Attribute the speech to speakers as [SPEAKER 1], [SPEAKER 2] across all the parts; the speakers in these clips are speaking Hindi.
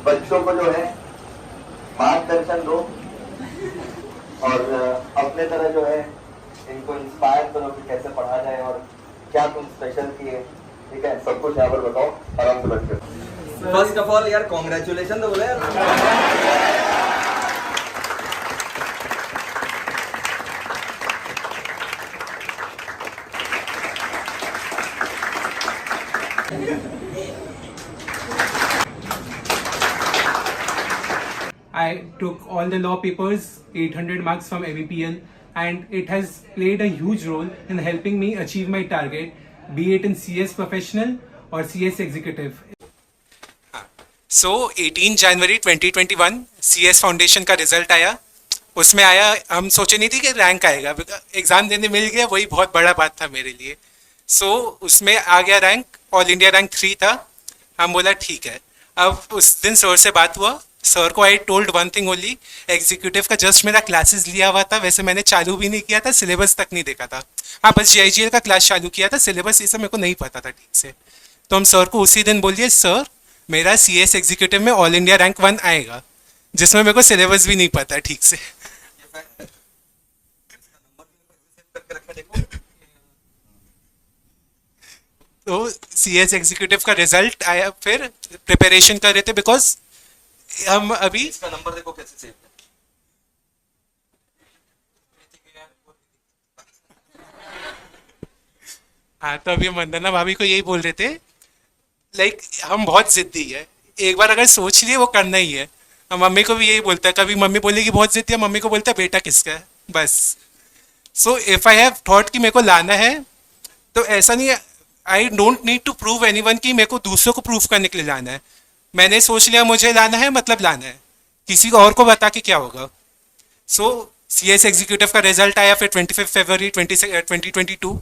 [SPEAKER 1] बच्चों को जो है मार्गदर्शन दो और अपने तरह जो है इनको इंस्पायर करो कि कैसे पढ़ा जाए और क्या तुम स्पेशल किए, ठीक है, सब कुछ यहाँ पर बताओ, आराम से बैठ कर।
[SPEAKER 2] फर्स्ट ऑफ ऑल यार कॉन्ग्रेचुलेशन तो बोले यार।
[SPEAKER 3] I took all the law papers, 800 marks from MEPL, and it has played a huge role in helping me achieve my target, be it in CS professional or CS executive.
[SPEAKER 4] So 18 January 2021 CS foundation का रिजल्ट आया। उसमें आया, हम सोचे नहीं थी कि रैंक आएगा, एग्ज़ाम देने मिल गया, वही बहुत बड़ा बात था मेरे लिए। सो उसमें आ गया रैंक, ऑल इंडिया रैंक 3 था। हम बोला ठीक है। अब उस दिन सर से बात हुआ, सर को I told one thing only, executive का जस्ट मेरा क्लासेस लिया हुआ था, वैसे मैंने चालू भी नहीं किया था, सिलेबस तक नहीं देखा था। हाँ, बस JIGL का क्लास चालू किया था, सिलेबस ये सब मेरे को नहीं पता था ठीक से। तो हम सर को उसी दिन बोलिए, सर मेरा CS एग्जीक्यूटिव में ऑल इंडिया रैंक 1 आएगा, जिसमें मेरे को सिलेबस भी नहीं पता ठीक से। तो CS एग्जीक्यूटिव का रिजल्ट आया, फिर प्रिपरेशन कर रहे थे, बिकॉज हम अभी
[SPEAKER 2] इसका नंबर देखो कैसे सेव है।
[SPEAKER 4] हाँ, तो अभी वंदना भाभी को यही बोल रहे थे, लाइक हम बहुत जिद्दी है, एक बार अगर सोच लिए वो करना ही है। हम मम्मी को भी यही बोलता है, कभी मम्मी बोलेगी बहुत जिद्दी है, मम्मी को बोलता है बेटा किसका है, बस। So if I have thought कि मेरे को लाना है, तो ऐसा नहीं है, I don't need to prove anyone कि मेरे को दूसरों को प्रूव करने के लिए लाना है। मैंने सोच लिया मुझे लाना है, मतलब लाना है, किसी को और को बता के क्या होगा। सो CS एग्जीक्यूटिव का रिजल्ट आया, फिर 25 फरवरी 2022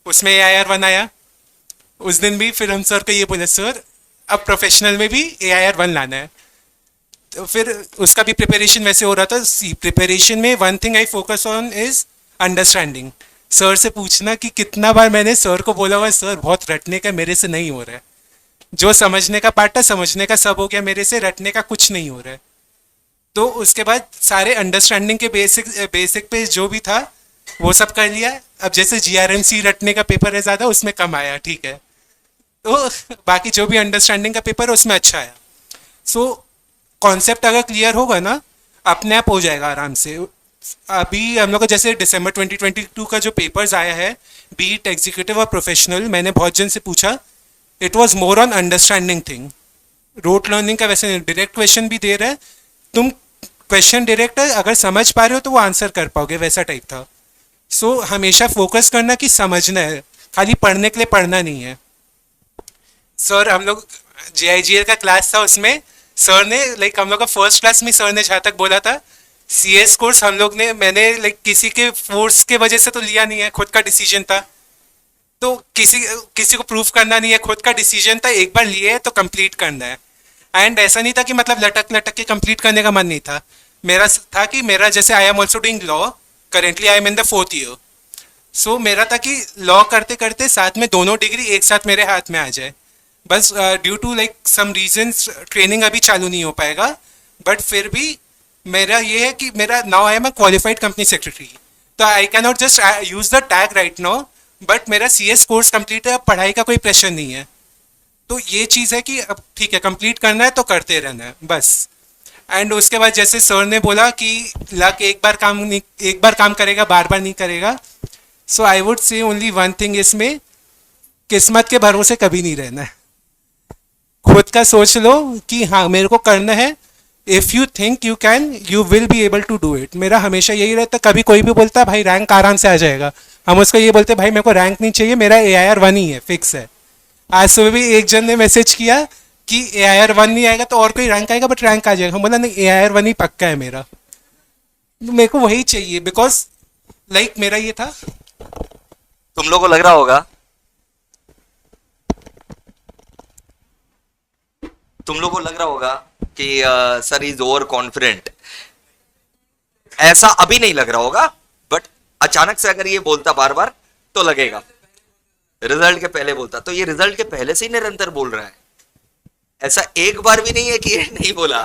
[SPEAKER 4] उसमें AIR 1 आया। उस दिन भी फिर हम सर को ये बोले, सर अब प्रोफेशनल में भी AIR 1 लाना है। तो फिर उसका भी प्रिपरेशन वैसे हो रहा था। प्रिपरेशन में one thing I focus on is understanding. Sir से पूछना कि कितना बार मैंने सर को बोला हुआ, सर बहुत रटने का मेरे से नहीं हो रहा है, जो समझने का पार्ट है समझने का सब हो गया, मेरे से रटने का कुछ नहीं हो रहा है। तो उसके बाद सारे अंडरस्टैंडिंग के बेसिक पे जो भी था वो सब कर लिया। अब जैसे GRMC रटने का पेपर है ज़्यादा, उसमें कम आया, ठीक है, तो बाकी जो भी अंडरस्टैंडिंग का पेपर है उसमें अच्छा आया। सो कॉन्सेप्ट अगर क्लियर होगा ना, अपने आप हो जाएगा आराम से। अभी हम लोग को जैसे दिसंबर 2022 का जो पेपर्स आया है, बीट एग्जीक्यूटिव और प्रोफेशनल, मैंने बहुत जन से पूछा, it was more on understanding thing. Rote learning का वैसे डायरेक्ट क्वेश्चन भी दे रहा है, तुम क्वेश्चन डायरेक्ट है, अगर समझ पा रहे हो तो वो आंसर कर पाओगे, वैसा टाइप था। सो हमेशा फोकस करना कि समझना है, खाली पढ़ने के लिए पढ़ना नहीं है। सर हम लोग JIGL का क्लास था, उसमें सर ने लाइक हम लोग का फर्स्ट क्लास में सर ने जहाँ तक बोला था, CS कोर्स हम लोग ने, मैंने लाइक किसी के फोर्स के वजह से तो लिया नहीं है, खुद का डिसीजन था। तो किसी को प्रूफ करना नहीं है, खुद का डिसीजन था, एक बार लिए तो कंप्लीट करना है। एंड ऐसा नहीं था कि मतलब लटक लटक के कंप्लीट करने का मन नहीं था। मेरा था कि मेरा जैसे I am also doing law, currently I am in the 4th year. So मेरा था कि लॉ करते करते साथ में दोनों डिग्री एक साथ मेरे हाथ में आ जाए। बस due to like some reasons training अभी चालू नहीं हो पाएगा, बट फिर भी मेरा ये है कि मेरा now I am a qualified company secretary, तो I can not just use the tag right now, but मेरा CS कोर्स कंप्लीट है, अब पढ़ाई का कोई प्रेशर नहीं है। तो ये चीज़ है कि अब ठीक है, कंप्लीट करना है तो करते रहना है बस। एंड उसके बाद जैसे सर ने बोला कि लक एक बार काम करेगा, बार बार नहीं करेगा। So I would say only one thing, इसमें किस्मत के भरोसे कभी नहीं रहना है। खुद का सोच लो कि हाँ मेरे को करना है, if you think you can, you will be able to do it. मेरा हमेशा यही रहता, कभी कोई भी बोलता है भाई रैंक आराम से आ जाएगा, हम उसको ये बोलते भाई मेरे को रैंक नहीं चाहिए, मेरा AIR 1 ही है, फिक्स है। आज सुबह भी एक जन ने मैसेज किया कि AIR 1 नहीं आएगा तो और कोई रैंक आएगा, बट रैंक आ जाएगा। हम बोला नहीं, AIR 1 ही पक्का है मेरा, मेरे को वही चाहिए, बिकॉज लाइक मेरा ये था।
[SPEAKER 2] तुम लोगों को लग रहा होगा, कि सर इज ओवर कॉन्फिडेंट, ऐसा अभी नहीं लग रहा होगा, बट अचानक से अगर ये बोलता बार बार तो लगेगा। रिजल्ट के पहले बोलता, तो ये रिजल्ट के पहले से ही निरंतर बोल रहा है, ऐसा एक बार भी नहीं है कि ये नहीं बोला।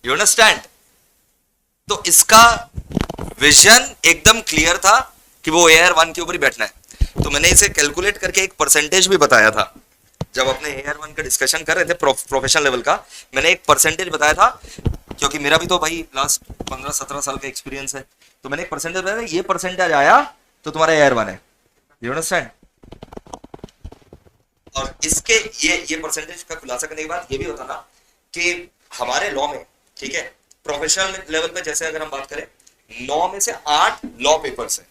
[SPEAKER 2] You understand? तो इसका विजन एकदम क्लियर था कि वो AR1 के ऊपर ही बैठना है। तो मैंने इसे कैलकुलेट करके एक परसेंटेज भी बताया था जब अपने AR1 का डिस्कशन कर रहे थे प्रोफेशनल लेवल का। मैंने एक परसेंटेज बताया था, क्योंकि मेरा भी तो भाई लास्ट 15-17 साल का एक्सपीरियंस है। तो मैंने एक परसेंटेज बताया, ये परसेंटेज आया तो तुम्हारा AR1 है। You understand? और इसके ये परसेंटेज का खुलासा करने के बाद ये भी होता ना कि हमारे लॉ में, ठीक है, प्रोफेशनल लेवल पे जैसे अगर हम बात करें, 9 में से 8 लॉ पेपर्स है।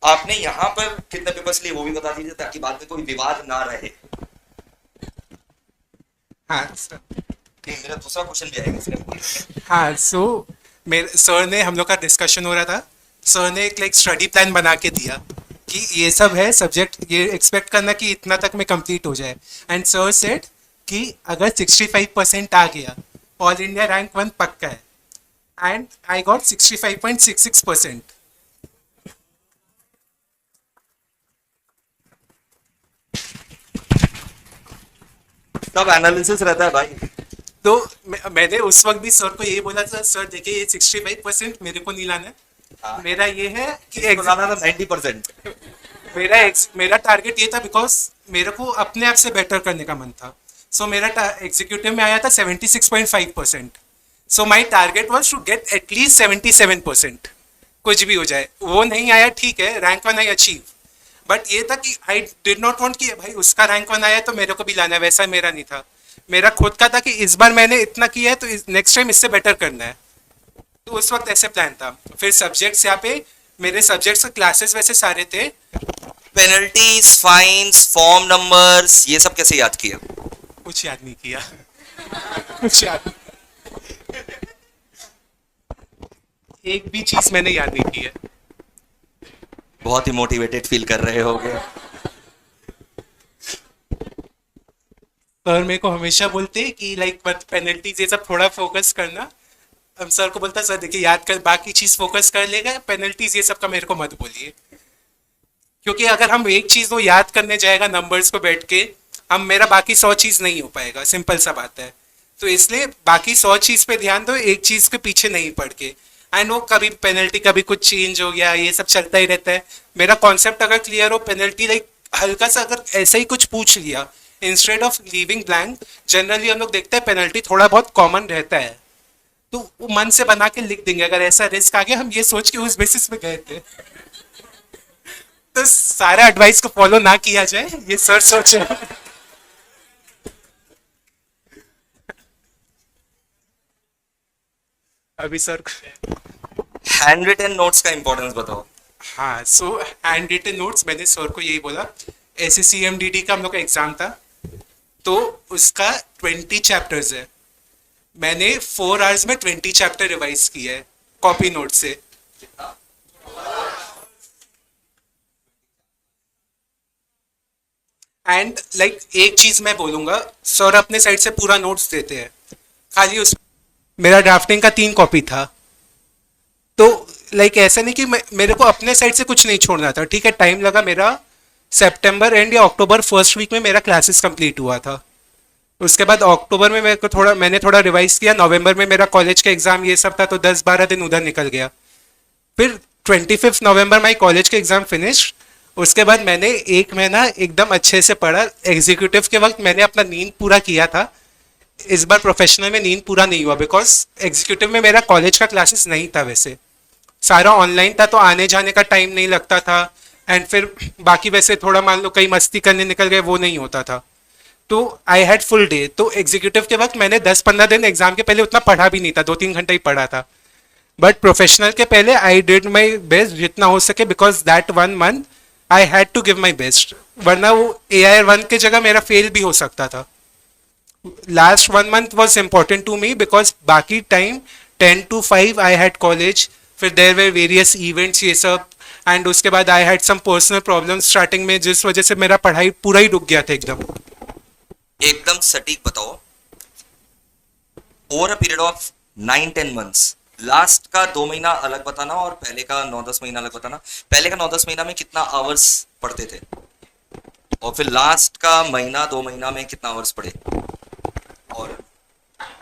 [SPEAKER 2] आपने यहां पर कितने पेपर्स लिए वो भी बता दीजिए, ताकि बाद में कोई विवाद ना रहे।
[SPEAKER 4] हाँ सर।
[SPEAKER 2] ठीक, मेरा दूसरा क्वेश्चन भी आएगा इसमें।
[SPEAKER 4] हाँ, सो मेरे सर ने, हम लोग का डिस्कशन हो रहा था, सर ने एक लाइक स्टडी प्लान बना के दिया कि ये सब है सब्जेक्ट, ये एक्सपेक्ट करना कि इतना तक में कंप्लीट हो जाए। एंड सर सेड कि अगर 65% आ गया ऑल इंडिया रैंक 1 पक्का है। And I got 65.66%।
[SPEAKER 2] सब एनालिसिस रहता है भाई।
[SPEAKER 4] तो मैंने उस वक्त भी सर को यही बोला था, सर देखिए ये 65% मेरे को नहीं लाना है। मेरा ये है कि
[SPEAKER 2] लाना था 90%।
[SPEAKER 4] मेरा टारगेट ये था, बिकॉज मेरे को अपने आप से बेटर करने का मन था। सो मेरा एग्जीक्यूटिव में आया था 76.5%। So my target was to get at least 77%। कुछ भी हो जाए, वो नहीं आया ठीक है, रैंक 1 आई अचीव। बट ये था कि आई डिड नॉट वांट कि भाई उसका रैंक 1 आया तो मेरे को भी लाना है, वैसा मेरा नहीं था। मेरा खुद का था कि इस बार मैंने इतना किया है तो नेक्स्ट टाइम इससे बेटर करना है। तो उस वक्त ऐसे प्लान था। फिर सब्जेक्ट्स, यहाँ पे मेरे सब्जेक्ट्स के क्लासेस वैसे सारे थे।
[SPEAKER 2] पेनल्टीज, फाइन्स, फॉर्म नंबर्स, ये सब कैसे याद किया?
[SPEAKER 4] कुछ याद नहीं किया। कुछ याद एक भी चीज मैंने याद नहीं की है।
[SPEAKER 2] बहुत ही मोटिवेटेड फील कर रहे होगे।
[SPEAKER 4] सर मेरे को हमेशा बोलते कि लाइक पेनल्टीज ये सब थोड़ा फोकस करना। हम सर को बोलता सर देखिए याद कर, बाकी चीज फोकस कर लेगा, पेनल्टीज ये सब का मेरे को मत बोलिए। क्योंकि अगर हम एक चीज वो याद करने जाएगा नंबर्स को बैठ के, हम मेरा बाकी 100 चीज नहीं हो पाएगा, सिंपल सा बात है। तो इसलिए बाकी 100 चीज पे ध्यान दो, एक चीज के पीछे नहीं पड़ के। एंड वो कभी पेनल्टी, कभी कुछ चेंज हो गया, ये सब चलता ही रहता है। मेरा कॉन्सेप्ट अगर क्लियर हो, पेनल्टी लाइक हल्का सा अगर ऐसा ही कुछ पूछ लिया instead of leaving blank, generally हम लोग देखते हैं पेनल्टी थोड़ा बहुत कॉमन रहता है, तो वो मन से बना के लिख देंगे। अगर ऐसा रिस्क आ गया, हम ये सोच के उस बेसिस पे गए थे। तो सारा एडवाइस को फॉलो ना किया जाए, ये सर सोचे। अभी सर
[SPEAKER 2] हैंड रिटन नोट्स का इंपॉर्टेंस बताओ।
[SPEAKER 4] हाँ, सो हैंड रिटन नोट्स, मैंने सर को यही बोला। SSCMDD का हम लोग का एग्जाम था, तो उसका 20 चैप्टर्स है। मैंने 4 आवर्स में 20 चैप्टर रिवाइज किया है कॉपी नोट से। एंड लाइक एक चीज मैं बोलूंगा, सर अपने साइड से पूरा नोट्स देते हैं, खाली उस मेरा ड्राफ्टिंग का 3 कॉपी था। तो लाइक ऐसा नहीं कि मेरे को अपने साइड से कुछ नहीं छोड़ना था। ठीक है, टाइम लगा, मेरा सितंबर एंड या अक्टूबर फर्स्ट वीक में मेरा क्लासेस कंप्लीट हुआ था। उसके बाद अक्टूबर में मैंने थोड़ा रिवाइज किया। नवंबर में मेरा कॉलेज का एग्जाम ये सब था, तो 10-12 दिन उधर निकल गया। फिर 25 नवंबर माई कॉलेज के एग्जाम फिनिश। उसके बाद मैंने 1 महीना एकदम अच्छे से पढ़ा। एग्जीक्यूटिव के वक्त मैंने अपना नींद पूरा किया था। इस बार प्रोफेशनल में नींद पूरा नहीं हुआ, बिकॉज एग्जीक्यूटिव में मेरा कॉलेज का क्लासेस नहीं था, वैसे सारा ऑनलाइन था, तो आने जाने का टाइम नहीं लगता था। एंड फिर बाकी वैसे थोड़ा मान लो कहीं मस्ती करने निकल गए, वो नहीं होता था। तो आई हैड फुल डे। तो एग्जीक्यूटिव के वक्त मैंने 10-15 दिन एग्जाम के पहले उतना पढ़ा भी नहीं था, 2-3 घंटे ही पढ़ा था। बट प्रोफेशनल के पहले आई डिड माई बेस्ट जितना हो सके, because that 1 month I had to give my best, वरना वो AIR1 की जगह मेरा फेल भी हो सकता था। Last 1 month was important to me, because बाकी time 10 to 5 I had college, फिर देयर वे वेरियस इवेंट्स ये सब। एंड उसके बाद I had some personal problem starting में, जिस वजह से मेरा पढ़ाई पूरा ही रुक गया था
[SPEAKER 2] एकदम सटीक बताओ, over a period of 9-10 months, last का 2 महीना अलग बताना और पहले का 9-10 महीना अलग बताना। पहले का 9-10 महीना में कितना आवर्स पढ़ते थे, और फिर लास्ट का महीना 2 महीना में कितना आवर्स पढ़े?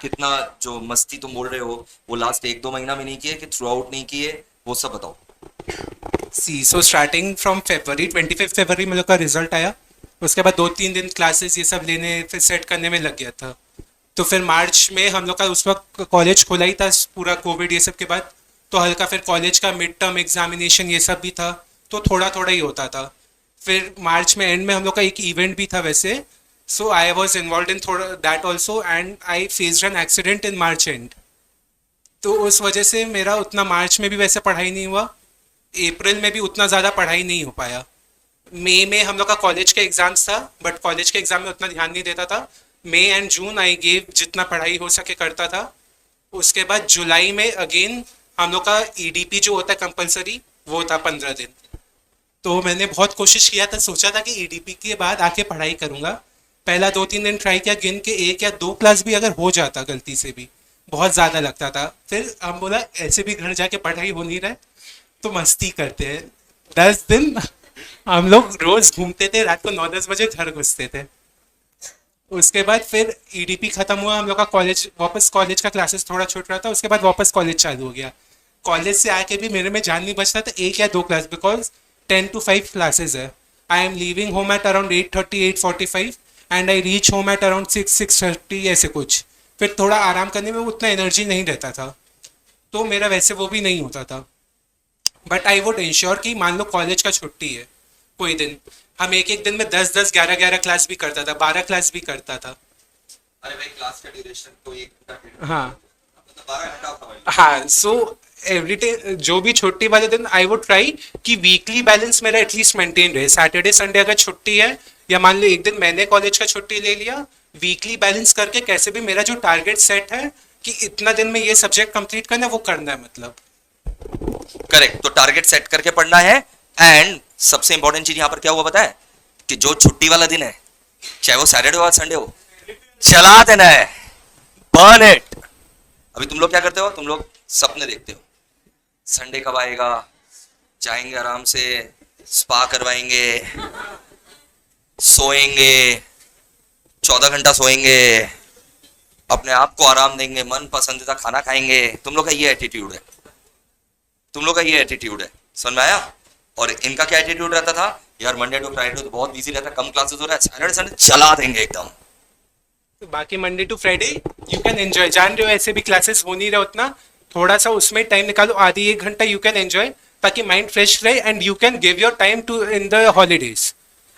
[SPEAKER 2] कितना जो मस्ती तुम बोल रहे हो वो लास्ट 1-2 महीना में नहीं किए कि थ्रू आउट नहीं किए, वो सब बताओ।
[SPEAKER 4] सी सो स्टार्टिंग फ्रॉम फेबररी 25 फरवरी में लोग का रिजल्ट आया। उसके बाद 2-3 दिन क्लासेस ये सब लेने फिर सेट करने में लग गया था। तो फिर मार्च में हम लोग का उस वक्त कॉलेज खुला ही था, पूरा कोविड ये सब के बाद। तो हल्का फिर कॉलेज का मिड टर्म एग्जामिनेशन ये सब भी था, तो थोड़ा थोड़ा ही होता था। फिर मार्च में एंड में हम लोग का एक इवेंट भी था वैसे, सो आई वॉज इन्वॉल्व इन थोड़ा that also and I faced an accident in March and. तो उस वजह से मेरा उतना मार्च में भी वैसे पढ़ाई नहीं हुआ, अप्रैल में भी उतना ज़्यादा पढ़ाई नहीं हो पाया। मई में हम लोग का कॉलेज के एग्जाम्स था, बट कॉलेज के एग्जाम में उतना ध्यान नहीं देता था। मई एंड जून आई गेव जितना पढ़ाई हो सके करता था। उसके बाद जुलाई में अगेन हम लोग का ईडीपी जो होता है कंपलसरी, वो था 15 दिन। तो मैंने बहुत कोशिश किया था, सोचा था कि ईडीपी के बाद आके पढ़ाई करूँगा। पहला 2-3 दिन ट्राई किया, गिन के 1 या 2 क्लास भी अगर हो जाता गलती से भी, बहुत ज़्यादा लगता था। फिर हम बोला ऐसे भी घर जाके पढ़ाई हो नहीं रहा है, तो मस्ती करते हैं। 10 दिन हम लोग रोज घूमते थे, रात को 9-10 बजे घर घुसते थे। उसके बाद फिर ईडीपी खत्म हुआ, हम लोग का कॉलेज वापस, कॉलेज का क्लासेस थोड़ा छूट रहा था। उसके बाद वापस कॉलेज चालू हो गया। कॉलेज से आके भी मेरे में जान नहीं बचता था 1 या 2 क्लास, बिकॉज 10 to 5 क्लासेस है। I am leaving home at around 8:30 8:45 and I reach home at around 6-6:30 ऐसे कुछ। फिर थोड़ा आराम करने में उतना एनर्जी नहीं रहता था, तो मेरा वैसे वो भी नहीं होता था। बट आई वुड इंश्योर कि मान लो कॉलेज का छुट्टी है कोई दिन, हम एक दिन में 10-10 11-11 क्लास भी करता था, 12 क्लास भी करता था।
[SPEAKER 2] अरे भाई क्लास का ड्यूरेशन तो 1 घंटा,
[SPEAKER 4] हाँ
[SPEAKER 2] मतलब 12 घंटा होता भाई।
[SPEAKER 4] हाँ, सो एवरी डे जो भी छुट्टी वाले दिन आई वुड ट्राई कि वीकली बैलेंस मेरा एटलीस्ट मेंटेन रहे। सैटरडे संडे अगर छुट्टी है, या मान लो एक दिन मैंने कॉलेज का छुट्टी ले लिया, वीकली बैलेंस करके कैसे भी मेरा जो टारगेट सेट है कि इतना दिन में ये सब्जेक्ट कंप्लीट करना है, वो करना है मतलब।
[SPEAKER 2] करेक्ट, तो टारगेट सेट करके पढ़ना है। एंड सबसे इंपॉर्टेंट चीज यहां पर क्या हुआ पता है, कि जो छुट्टी वाला दिन है, चाहे वो सैटरडे हो या संडे हो, चला देना है, बर्न इट। अभी तुम लोग क्या करते हो, तुम लोग सपने देखते हो संडे कब आएगा, जाएंगे आराम से, स्पा करवाएंगे, सोएंगे, 14 घंटा सोएंगे, अपने आप को आराम देंगे, मन पसंदीदा खाना खाएंगे। तुम लोग का ये एटीट्यूड है, तुम लोग का ये एटीट्यूड है, समझ में आया। और इनका क्या एटीट्यूड रहता था, यार मंडे टू फ्राइडे तो बहुत बिजी रहता है, कम क्लासेस हो रहा है, सैटरडे संडे चला देंगे एकदम।
[SPEAKER 4] तो बाकी Monday to Friday you can enjoy, जान रहे हो ऐसे भी क्लासेस हो नहीं रहा उतना, थोड़ा सा उसमें टाइम निकालो, आधी 1 घंटा यू कैन एंजॉय, ताकि माइंड फ्रेश रहे and you can give your time to in the holidays.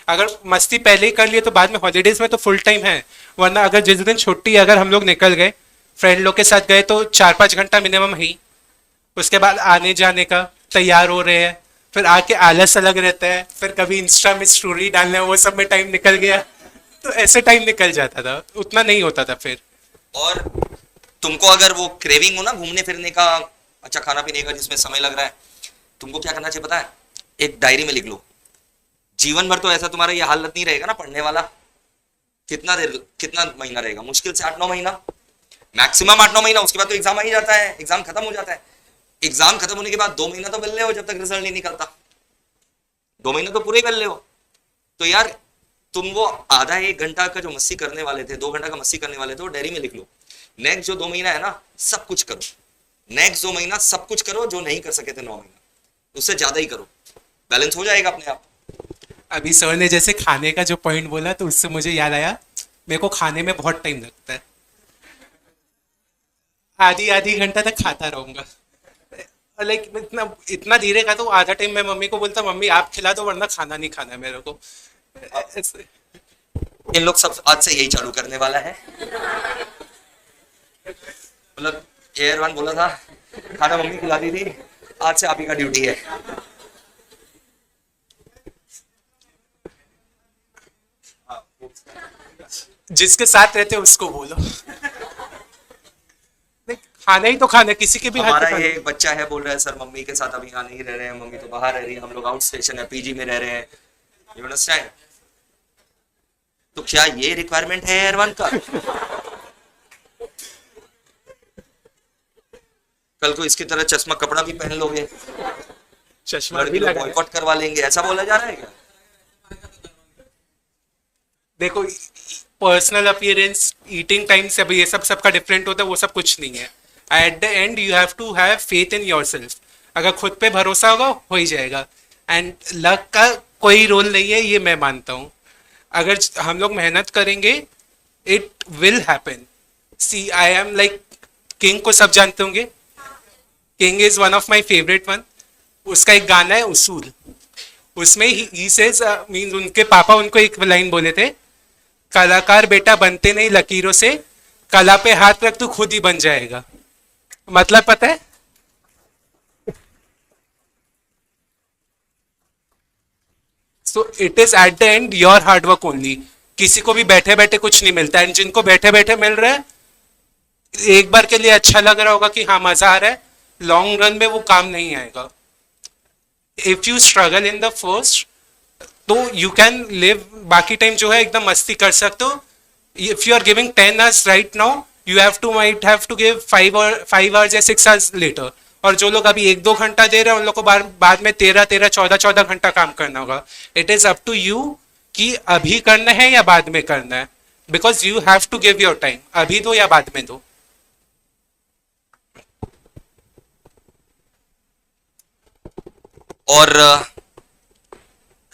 [SPEAKER 4] अगर मस्ती पहले ही कर लिए तो बाद में हॉलीडेज में तो फुल टाइम है, वरना अगर जिस दिन छुट्टी अगर हम लोग निकल गए, फ्रेंड लोग के साथ गए, तो 4-5 घंटा मिनिमम ही। उसके बाद आने जाने का, तैयार हो रहे हैं, फिर आके आलस अलग रहता है, फिर कभी इंस्टा में स्टोरी डालना है, वो सब में टाइम निकल गया, तो ऐसे टाइम निकल जाता था, उतना नहीं होता था फिर।
[SPEAKER 2] और तुमको अगर वो क्रेविंग हो ना घूमने फिरने का, अच्छा खाना पीने का, जिसमें समय लग रहा है, तुमको क्या करना चाहिए पता है, एक डायरी में लिख लो। जीवन भर तो ऐसा तुम्हारा ये हालत नहीं रहेगा ना पढ़ने वाला, कितना महीना रहेगा, मुश्किल से 8-9 महीना, मैक्सिमम 8-9 महीना। उसके बाद तो एग्जाम आ ही जाता है, एग्जाम खत्म हो जाता है। एग्जाम खत्म होने के बाद 2 महीना तो बल्ले हो, जब तक रिजल्ट नहीं निकलता, 2 महीना तो पूरे ही बल्ले हो। तो यार तुम वो आधा 1 घंटा का जो मस्ती करने वाले थे, 2 घंटा का मस्ती करने वाले थे, वो डायरी में लिख लो। नेक्स्ट जो 2 महीना है ना, सब कुछ करो, नेक्स्ट 2 महीना सब कुछ करो जो नहीं कर सके थे 9 महीना, उससे ज्यादा ही करो, बैलेंस हो जाएगा अपने आप।
[SPEAKER 4] अभी सर ने जैसे खाने का जो पॉइंट बोला, तो उससे मुझे याद आया, मेरे को खाने में बहुत टाइम लगता है, आधी घंटा तक खाता रहूंगा, लाइक इतना धीरे खाता हूँ। आधा टाइम मैं मम्मी को बोलता, मम्मी आप खिला दो वरना खाना नहीं खाना है मेरे को।
[SPEAKER 2] इन लोग सब आज से यही चालू करने वाला है, मतलब एयर 1 बोला था खाना मम्मी खिलाती थी, आज से आप ही का ड्यूटी है।
[SPEAKER 4] जिसके साथ रहते उसको बोलो, खाना ही तो खाना, किसी के भी हाथ
[SPEAKER 2] हमारा
[SPEAKER 4] से
[SPEAKER 2] ये एक बच्चा है, बोल रहा है सर मम्मी के साथ अभी यहाँ नहीं रह रहे हैं, मम्मी तो बाहर रह रही है, हम लोग आउट स्टेशन है, पीजी में रह रहे हैं, यू अंडरस्टैंड। तो क्या ये रिक्वायरमेंट है एयर 1 का? कल को इसकी तरह चश्मा कपड़ा भी पहन लोगे,
[SPEAKER 4] चश्मा भी
[SPEAKER 2] लड़की लोग
[SPEAKER 4] लगा है।
[SPEAKER 2] बॉयकॉट करवा लेंगे, ऐसा बोला जा रहा है क्या?
[SPEAKER 4] देखो पर्सनल अपीयरेंस, ईटिंग टाइम से अभी ये सब सबका डिफरेंट होता है, वो सब कुछ नहीं है. At the end you have to have faith in yourself. अगर खुद पे भरोसा होगा हो ही जाएगा. एंड लक का कोई रोल नहीं है, ये मैं मानता हूँ. अगर हम लोग मेहनत करेंगे it will happen. See I am like King को सब जानते होंगे. King is one of my favourite one. उसका एक गाना है उसूल. उसमें ही सेज मीन्स उनके पापा उनको एक लाइन बोले थे, कलाकार बेटा बनते नहीं लकीरों से, कला पे हाथ रख तू खुद ही बन जाएगा. मतलब पता है. So it is eight the and your hard work only. किसी को भी बैठे बैठे कुछ नहीं मिलता है. जिनको बैठे बैठे मिल रहा है, एक बार के लिए अच्छा लग रहा होगा कि हाँ मजा आ रहा है, लॉन्ग रन में वो काम नहीं आएगा. If you struggle in the first तो यू कैन लिव, बाकी टाइम जो है एकदम मस्ती कर सकते हो. If you are giving 10 hours right now, you have to might have to give 5 hours या 6 आवर्स लेटर. और जो लोग अभी 1-2 घंटा दे रहे हैं उन लोग को बाद में 13-13, 14-14 घंटा काम करना होगा. It is up to you कि अभी करना है या बाद में करना है. Because you have to give your time. अभी दो या बाद में दो.
[SPEAKER 2] और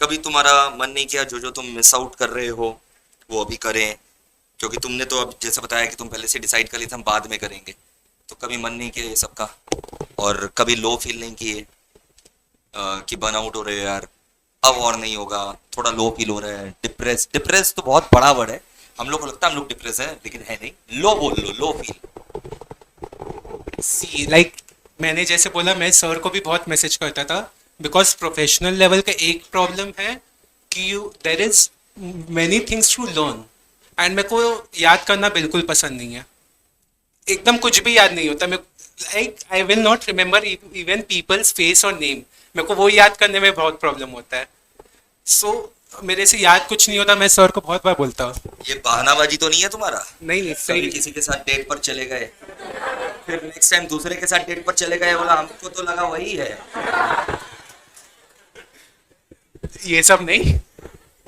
[SPEAKER 2] कभी तुम्हारा मन नहीं किया जो जो तुम मिस आउट कर रहे हो वो अभी करें? क्योंकि तुमने तो अब जैसे बताया कि तुम पहले से डिसाइड कर लिए थे हम बाद में करेंगे, तो कभी मन नहीं किया ये सब का? और कभी लो फील नहीं किए कि बर्न आउट हो रहे हो यार, अब और नहीं होगा, थोड़ा लो फील हो रहा है, डिप्रेस? डिप्रेस तो बहुत बड़ा वर्ड है, हम लोग को लगता है हम लोग डिप्रेस है, लेकिन है नहीं. लो बोल लो, लो फील.
[SPEAKER 4] सी लाइक मैंने जैसे बोला, मैं सर को भी बहुत मैसेज करता था. बिकॉज प्रोफेशनल लेवल का एक प्रॉब्लम है कि there is many things to learn. And मेरे को याद करना बिल्कुल पसंद नहीं है. एकदम कुछ भी याद नहीं होता. मैं like I will not remember even peoples face और नेम. मेरे को वो याद करने में बहुत प्रॉब्लम होता है. सो मेरे से याद कुछ नहीं होता. मैं सर को बहुत बार बोलता हूँ.
[SPEAKER 2] ये बहानाबाजी तो नहीं है तुम्हारा?
[SPEAKER 4] नहीं नहीं
[SPEAKER 2] कभी
[SPEAKER 4] सही.
[SPEAKER 2] किसी के साथ डेट पर चले गए, फिर नेक्स्ट टाइम दूसरे के साथ डेट पर चले गए, बोला हमको तो लगा वही है.
[SPEAKER 4] ये सब नहीं.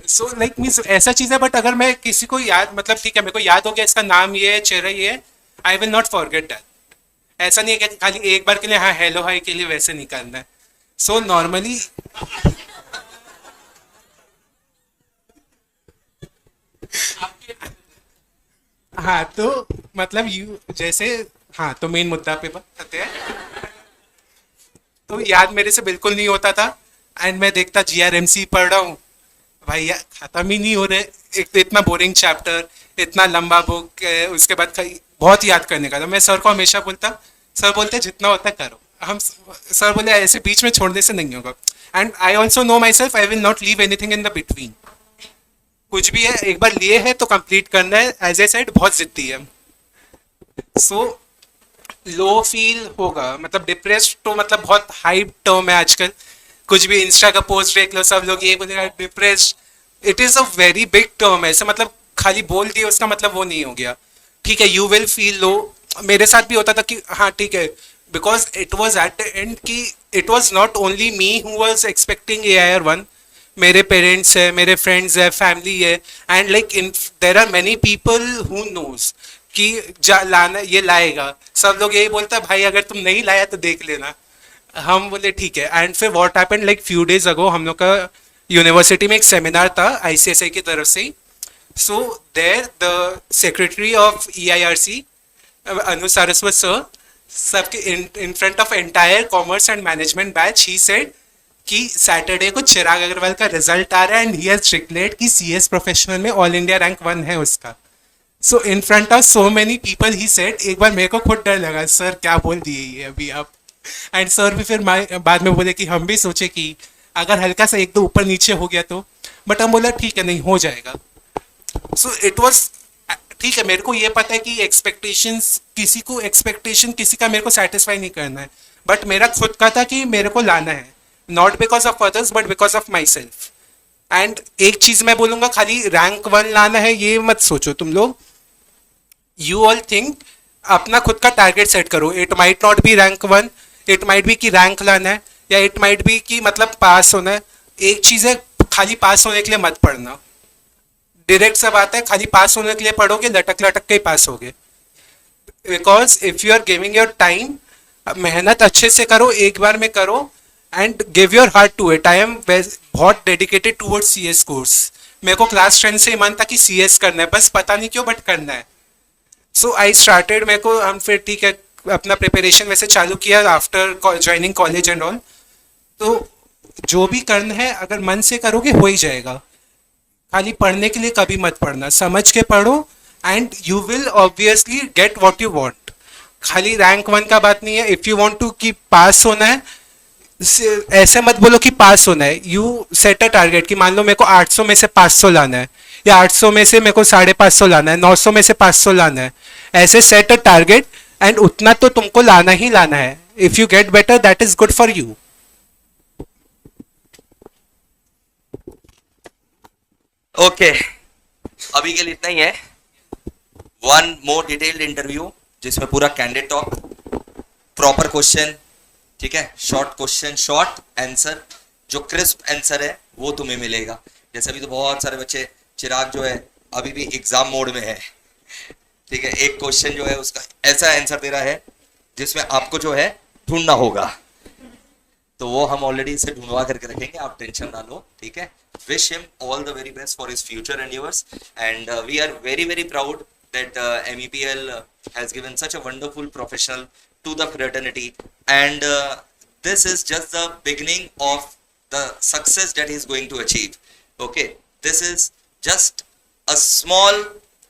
[SPEAKER 4] सो लाइक मीन्स ऐसा चीज है. बट अगर मैं किसी को याद, मतलब ठीक है मेरे को याद हो गया इसका नाम ये है, चेहरा ये है, आई विल नॉट फॉरगेट दैट. ऐसा नहीं है कि खाली एक बार के लिए हाँ हेलो हाय के लिए वैसे नहीं करना है. सो नॉर्मली हाँ तो मतलब यू जैसे, हाँ तो मेन मुद्दा पे बात करते हैं. तो याद मेरे से बिल्कुल नहीं होता था. एंड मैं देखता जीआरएमसी पढ़ रहा हूँ, भाई यार खत्म ही नहीं हो रहे. एक तो इतना बोरिंग चैप्टर, इतना लंबा बुक, उसके बाद बहुत याद करने का था. मैं सर को हमेशा बोलता, सर बोलते जितना होता है करो. हम सर बोले ऐसे बीच में छोड़ने से नहीं होगा. And I also know my self, I will not leave anything in the between. कुछ भी है एक बार लिए है तो कंप्लीट करना है. एज ए साइड बहुत जिद्दी है. सो लो फील होगा, मतलब डिप्रेस्ड तो मतलब बहुत हाई टर्म है आजकल. कुछ भी इंस्टा का पोस्ट देख लो, सब लोग ये बोलेगा depressed. It is a very big term. ऐसे मतलब खाली बोल दिया उसका मतलब वो नहीं हो गया. ठीक है यू विल फील लो. मेरे साथ भी होता था कि हाँ ठीक है, because it was at the end कि it was not only me who was expecting AIR1. मेरे पेरेंट्स है, मेरे फ्रेंड्स है, फैमिली है. And like in there are many people who knows कि लाना ये लाएगा. सब लोग यही बोलता है भाई अगर तुम नहीं लाया तो देख लेना. हम बोले ठीक है. एंड फिर what happened like few days ago, हम लोग का यूनिवर्सिटी में एक सेमिनार था ICSI की तरफ से ही. So there the secretary of EIRC Anu Saraswat sir, सबके in front of entire commerce and management batch, he said कि सैटरडे को चिराग अग्रवाल का रिजल्ट आ रहा है एंड ही हैज डिक्लेयर्ड कि CS प्रोफेशनल में ऑल इंडिया रैंक 1 है उसका. So in front of so many people he said. एक बार मेरे को खुद डर लगा, सर क्या बोल दिए ये अभी आप. एंड सर भी फिर बाद में बोले कि हम भी सोचे कि अगर हल्का सा एक दो ऊपर नीचे हो गया तो, बट हम बोला ठीक है नहीं हो जाएगा. सो इट वॉज ठीक है. मेरे को ये पता है कि एक्सपेक्टेशन किसी का मेरे को सेटिस्फाई नहीं करना है. बट मेरा खुद का था कि मेरे को लाना है, not because of others but because of my self. And एक चीज मैं बोलूंगा, खाली रैंक 1 लाना है ये मत सोचो तुम लोग. यू ऑल थिंक अपना खुद का टारगेट सेट करो. It might not be rank 1, it might be कि रैंक लाना है, या इट माइट बी कि मतलब पास होना है. एक चीज है, खाली पास होने के लिए मत पढ़ना. डायरेक्ट सब आता है, खाली पास होने के लिए पढ़ोगे, लटक लटक के ही पास होगे। Because if you are giving your time, मेहनत अच्छे से करो, एक बार में करो, and give your heart to it. I am बहुत डेडिकेटेड टूवर्ड्स सीएस कोर्स। मेरे को क्लास 10 से ही मन था कि सीएस करना है, बस पता नहीं क्यों बट करना है। सो आई स्टार्टेड, मेरे को हम फिर ठीक है अपना प्रिपरेशन वैसे चालू किया after joining college and all. तो जो भी करना है अगर मन से करोगे हो ही जाएगा। खाली पढ़ने के लिए कभी मत पढ़ना, समझ के पढ़ो and you will obviously get what you want. खाली रैंक 1 का बात नहीं है। इफ यू वांट टू कि पास होना है, ऐसे मत बोलो कि पास होना है। यू सेट अ टारगेट कि मान लो मेरे को 800 में से 500 लाना है, या 800 में से मेरे को 550 लाना है, 900 में से 500 लाना है। ऐसे सेट अ टारगेट एंड उतना तो तुमको लाना ही लाना है। If you get better that is good for you.
[SPEAKER 2] Okay, अभी के लिए इतना ही है। वन मोर डिटेल्ड इंटरव्यू जिसमें पूरा कैंडिडेट टॉक, प्रॉपर क्वेश्चन, ठीक है, शॉर्ट क्वेश्चन शॉर्ट आंसर, जो क्रिस्प आंसर है वो तुम्हें मिलेगा। जैसे अभी तो बहुत सारे बच्चे, चिराग जो है अभी भी एग्जाम मोड में है, ठीक है, एक क्वेश्चन जो है उसका ऐसा आंसर दे रहा है जिसमें आपको जो है ढूंढना होगा, तो वो हम ऑलरेडी इसे ढूंढवा करके रखेंगे, आप टेंशन ना लो, ठीक है। Wish him all the very best for his future endeavours and we are very very proud that MEPL has given such a wonderful professional to the fraternity, and this is just the beginning of the success that he is going to achieve. Okay, this is just a small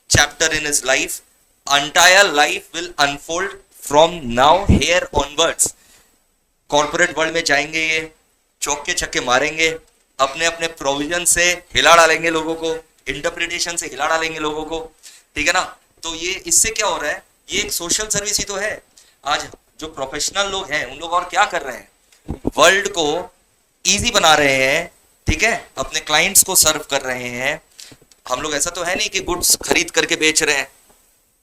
[SPEAKER 2] chapter in his life. Entire life will unfold from now here onwards. Corporate world में जाएंगे, ये चौके छक्के मारेंगे, अपने अपने प्रोविजन से हिला डालेंगे लोगों को, इंटरप्रिटेशन से हिला डालेंगे लोगों को, ठीक है ना। तो ये इससे क्या हो रहा है, ये एक सोशल सर्विस ही तो है। आज जो प्रोफेशनल लोग हैं उन लोग और क्या कर रहे हैं, वर्ल्ड को इजी बना रहे हैं, ठीक है, अपने क्लाइंट्स को सर्व कर रहे हैं। हम लोग ऐसा तो है नहीं कि गुड्स खरीद करके बेच रहे हैं,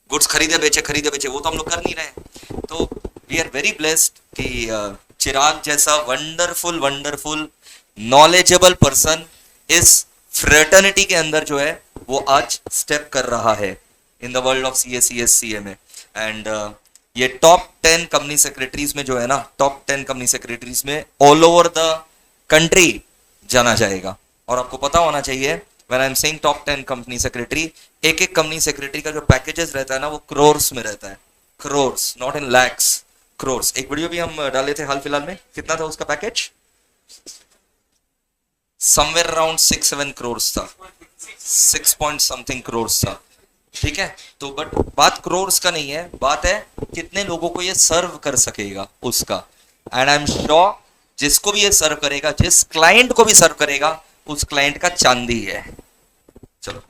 [SPEAKER 2] गुड्स खरीदे बेचे, वो तो हम लोग कर नहीं रहे। तो वी आर वेरी ब्लेस्ड कि चिराग जैसा वंडरफुल नॉलेजेबल पर्सन इस फ्रेटर्निटी के अंदर जो है वो आज स्टेप कर रहा है in the world of CA/CS/CA में। एंड ये टॉप 10 कंपनी सेक्रेटरीज में जो है ना, टॉप 10 कंपनी सेक्रेटरीज में ऑल ओवर द कंट्री जाना जाएगा। और आपको पता होना चाहिए, when I am saying top 10 company secretary, एक एक कंपनी सेक्रेटरी का जो पैकेजेस रहता है ना, वो क्रोर्स में रहता है, क्रोर्स, नॉट इन लैक्स, क्रोर्स। एक वीडियो भी हम डाले थे हाल फिलहाल में, कितना था उसका पैकेज, समवेयर अराउंड 6-7 crores था, 6 point something crores था, ठीक है। तो बट बात क्रोर्स का नहीं है, बात है कितने लोगों को ये सर्व कर सकेगा उसका। एंड आई एम श्योर जिसको भी ये सर्व करेगा, जिस क्लाइंट को भी सर्व करेगा, उस क्लाइंट का चांदी है। चलो।